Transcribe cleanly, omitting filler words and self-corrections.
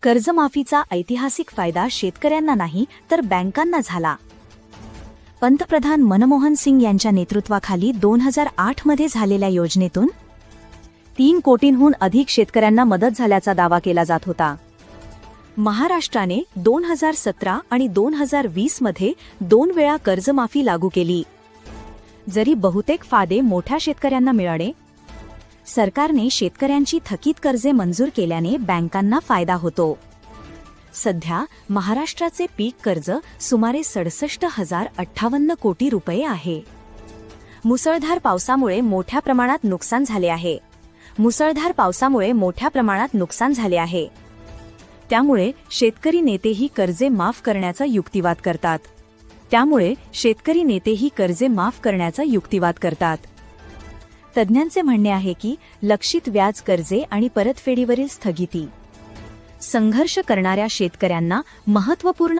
कर्जमाफीचा ऐतिहासिक फायदा शेतकऱ्यांना नाही तर बँकांना झाला. पंतप्रधान मनमोहन सिंग यांच्या नेतृत्वाखाली 2008 मध्ये झालेल्या योजनेतून 3 कोटींहून अधिक शेतकऱ्यांना मदत झाल्याचा दावा केला जात होता. महाराष्ट्राने 2017 आणि 2020 मध्ये 2 वेळा कर्जमाफी लागू केली. जरी बहुतेक फायदे मोठ्या शेतकऱ्यांना मिळाले, सरकारने शेतकऱ्यांची थकीत कर्जे मंजूर केल्याने बँकांना फायदा होतो. सध्या महाराष्ट्राचे पीक कर्ज सुमारे 67,058 कोटी रुपये आहे. मुसळधार पावसामुळे मोठ्या प्रमाणात नुकसान झाले आहे. त्यामुळे शेतकरी नेतेही कर्जे माफ करण्याचा युक्तिवाद करतात. तज्ज्ञांचे म्हणणे आहे की लक्षित व्याज कर्जे आणि परतफेडीवरील स्थगिती संघर्ष करणाऱ्या शेतकऱ्यांना महत्त्वपूर्ण